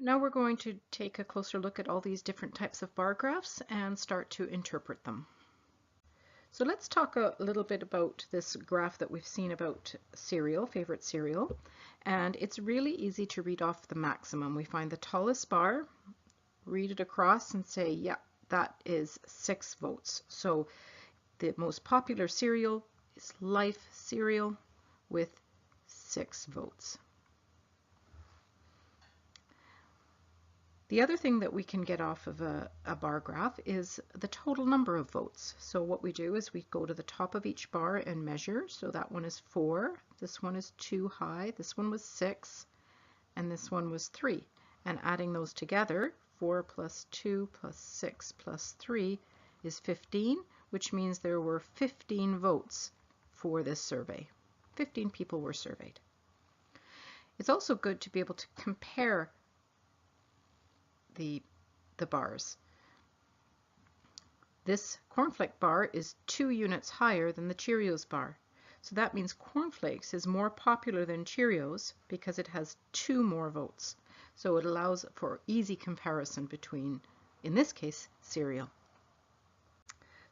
Now we're going to take a closer look at all these different types of bar graphs and start to interpret them. So let's talk a little bit about this graph that we've seen about cereal, favorite cereal. And it's really easy to read off the maximum. We find the tallest bar, read it across and say, yeah, that is 6 votes. So the most popular cereal is Life cereal with 6 votes. The other thing that we can get off of a bar graph is the total number of votes. So what we do is we go to the top of each bar and measure. So that one is 4, this one is 2 high, this one was 6, and this one was 3. And adding those together, 4 plus 2 plus 6 plus 3 is 15, which means there were 15 votes for this survey. 15 people were surveyed. It's also good to be able to compare the bars. This cornflake bar is 2 units higher than the Cheerios bar. So that means cornflakes is more popular than Cheerios because it has 2 more votes. So it allows for easy comparison between, in this case, cereal.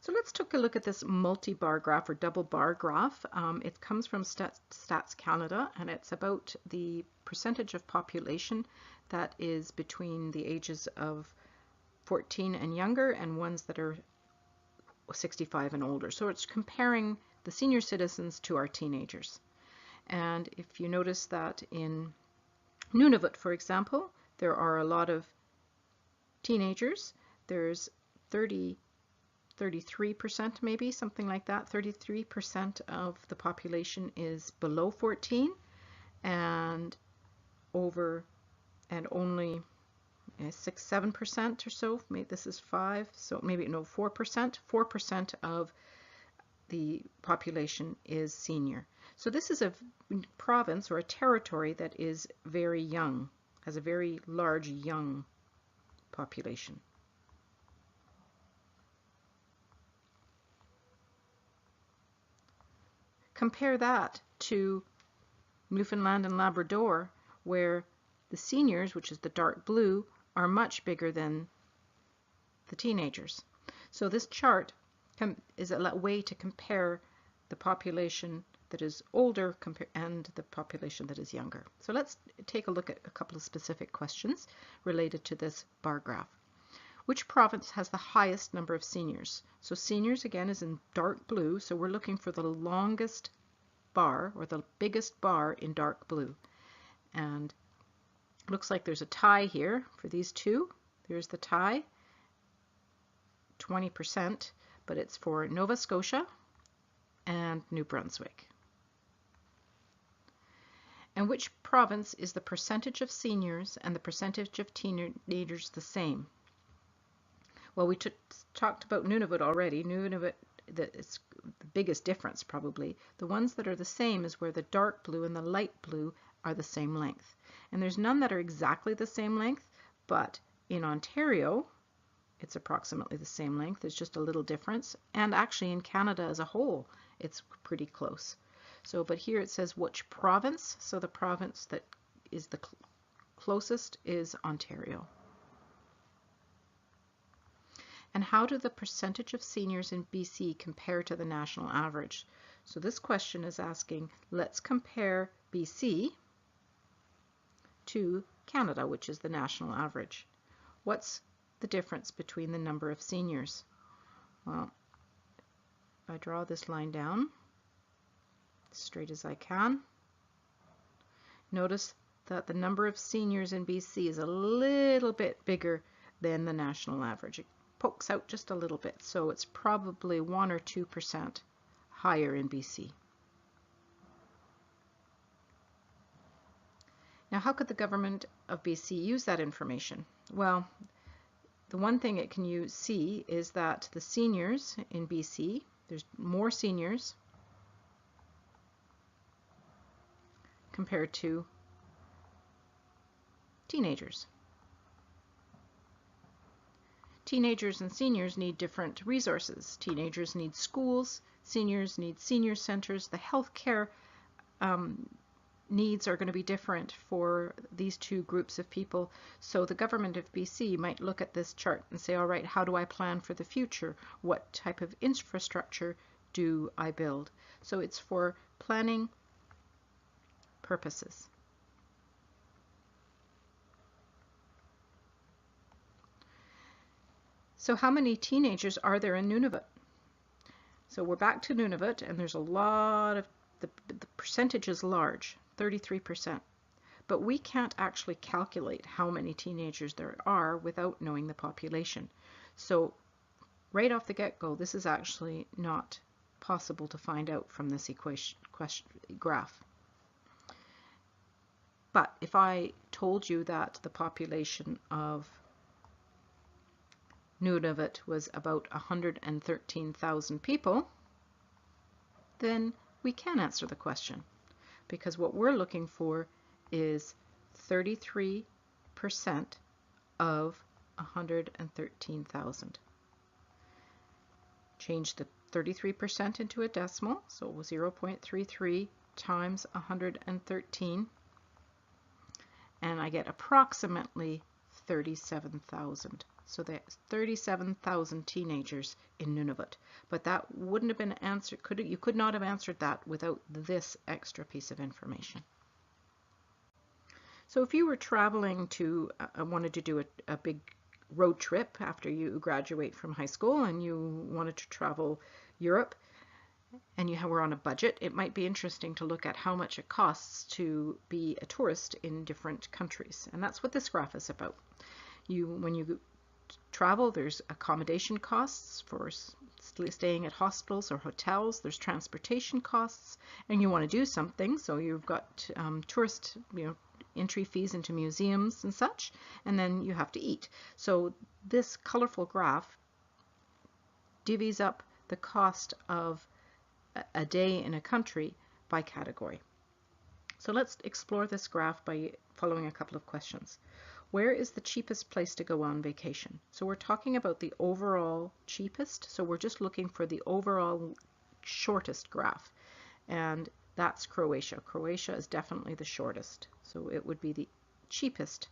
So let's take a look at this multi-bar graph or double bar graph. It comes from Stats Canada, and it's about the percentage of population that is between the ages of 14 and younger and ones that are 65 and older. So it's comparing the senior citizens to our teenagers. And if you notice that in Nunavut, for example, there are a lot of teenagers. There's 33% maybe, something like that. 33% of the population is below 14 and only 6-7% or so, maybe this is 5, so maybe no 4% of the population is senior. So this is a province or a territory that is very young, has a very large young population. Compare that to Newfoundland and Labrador, where the seniors, which is the dark blue, are much bigger than the teenagers. So this chart is a way to compare the population that is older and the population that is younger. So let's take a look at a couple of specific questions related to this bar graph. Which province has the highest number of seniors? So seniors again is in dark blue, so we're looking for the longest bar or the biggest bar in dark blue. And looks like there's a tie here for these two. There's the tie, 20%, but it's for Nova Scotia and New Brunswick. And which province is the percentage of seniors and the percentage of teenagers the same? Well, we talked about Nunavut already. Nunavut, it's the biggest difference probably. The ones that are the same is where the dark blue and the light blue are the same length. And there's none that are exactly the same length, but in Ontario, it's approximately the same length. There's just a little difference. And actually in Canada as a whole, it's pretty close. So, but here it says which province. So the province that is the closest is Ontario. And how do the percentage of seniors in BC compare to the national average? So this question is asking, let's compare BC to Canada, which is the national average. What's the difference between the number of seniors? Well, if I draw this line down as straight as I can, notice that the number of seniors in BC is a little bit bigger than the national average. It pokes out just a little bit, so it's probably 1 or 2% higher in BC. Now, how could the government of BC use that information? Well, the one thing it can see is that the seniors in BC, there's more seniors compared to teenagers. Teenagers and seniors need different resources. Teenagers need schools, seniors need senior centers. The healthcare needs are going to be different for these two groups of people. So the government of BC might look at this chart and say, all right, how do I plan for the future? What type of infrastructure do I build? So it's for planning purposes. So how many teenagers are there in Nunavut? So we're back to Nunavut, and there's a lot of, the percentage is large, 33%. But we can't actually calculate how many teenagers there are without knowing the population. So right off the get-go, this is actually not possible to find out from this graph. But if I told you that the population of Nunavut was about 113,000 people, then we can answer the question, because what we're looking for is 33% of 113,000. Change the 33% into a decimal, so 0.33 times 113, and I get approximately 37,000. So there's 37,000 teenagers in Nunavut. But that wouldn't have been answered, you could not have answered that without this extra piece of information. So if you were traveling to, wanted to do a big road trip after you graduate from high school and you wanted to travel Europe and you were on a budget, it might be interesting to look at how much it costs to be a tourist in different countries. And that's what this graph is about. When you travel, there's accommodation costs for staying at hospitals or hotels, there's transportation costs, and you want to do something, so you've got tourist, entry fees into museums and such, and then you have to eat. So this colorful graph divvies up the cost of a day in a country by category. So let's explore this graph by following a couple of questions. Where is the cheapest place to go on vacation? So we're talking about the overall cheapest, so we're just looking for the overall shortest graph, and that's Croatia. Croatia is definitely the shortest, so it would be the cheapest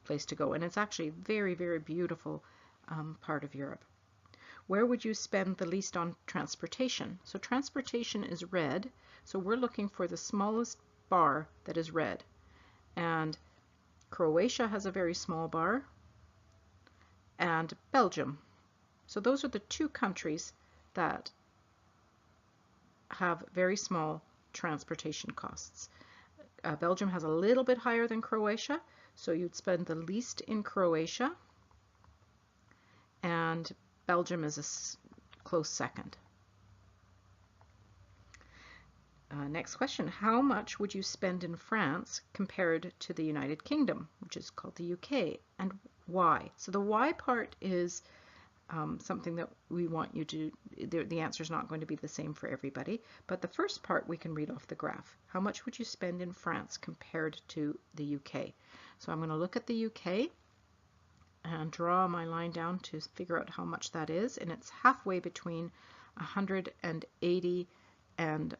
place to go, and it's actually a very, very beautiful part of Europe. Where would you spend the least on transportation? So transportation is red, so we're looking for the smallest bar that is red, and Croatia has a very small bar, and Belgium. So those are the two countries that have very small transportation costs. Belgium has a little bit higher than Croatia, so you'd spend the least in Croatia, and Belgium is a close second. Next question, how much would you spend in France compared to the United Kingdom, which is called the UK, and why? So the why part is something that we want you to, the answer is not going to be the same for everybody, but the first part we can read off the graph. How much would you spend in France compared to the UK? So I'm going to look at the UK and draw my line down to figure out how much that is, and it's halfway between 180 and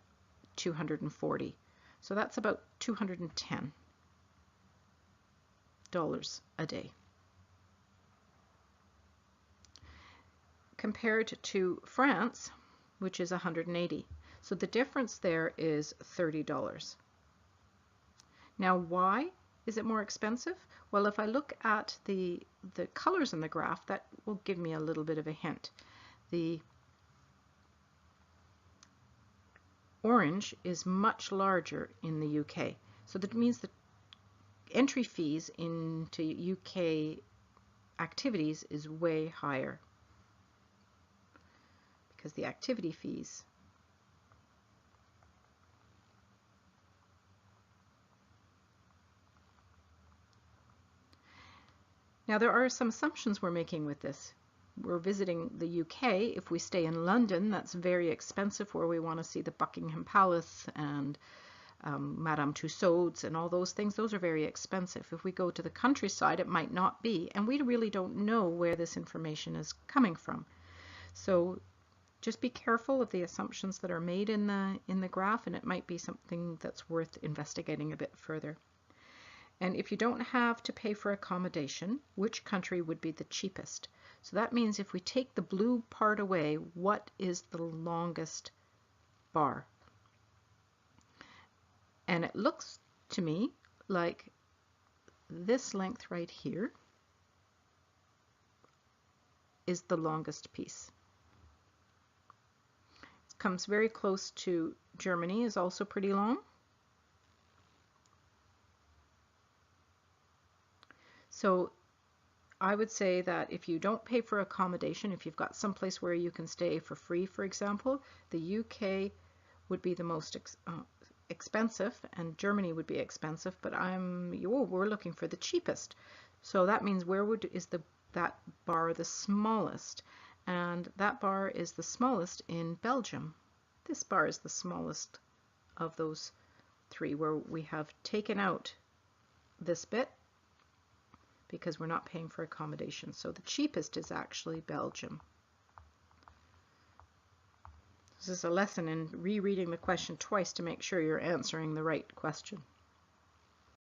240. So that's about $210 a day. Compared to France, which is 180. So the difference there is $30. Now, why is it more expensive? Well, if I look at the colors in the graph, that will give me a little bit of a hint. The orange is much larger in the UK. So that means the entry fees into UK activities is way higher, because the activity fees now there are some assumptions we're making with this. We're visiting the UK. If we stay in London, that's very expensive, where we want to see the Buckingham Palace and Madame Tussauds and all those things. Those are very expensive. If we go to the countryside, it might not be, and we really don't know where this information is coming from. So just be careful of the assumptions that are made in the graph, and it might be something that's worth investigating a bit further. And if you don't have to pay for accommodation, which country would be the cheapest? So that means if we take the blue part away, what is the longest bar? And it looks to me like this length right here is the longest piece. It comes very close to Germany, is also pretty long. So I would say that if you don't pay for accommodation, if you've got someplace where you can stay for free, for example, the UK would be the most expensive, and Germany would be expensive, but we're looking for the cheapest. So that means is that bar the smallest? And that bar is the smallest in Belgium. This bar is the smallest of those three, where we have taken out this bit because we're not paying for accommodation. So the cheapest is actually Belgium. This is a lesson in rereading the question twice to make sure you're answering the right question.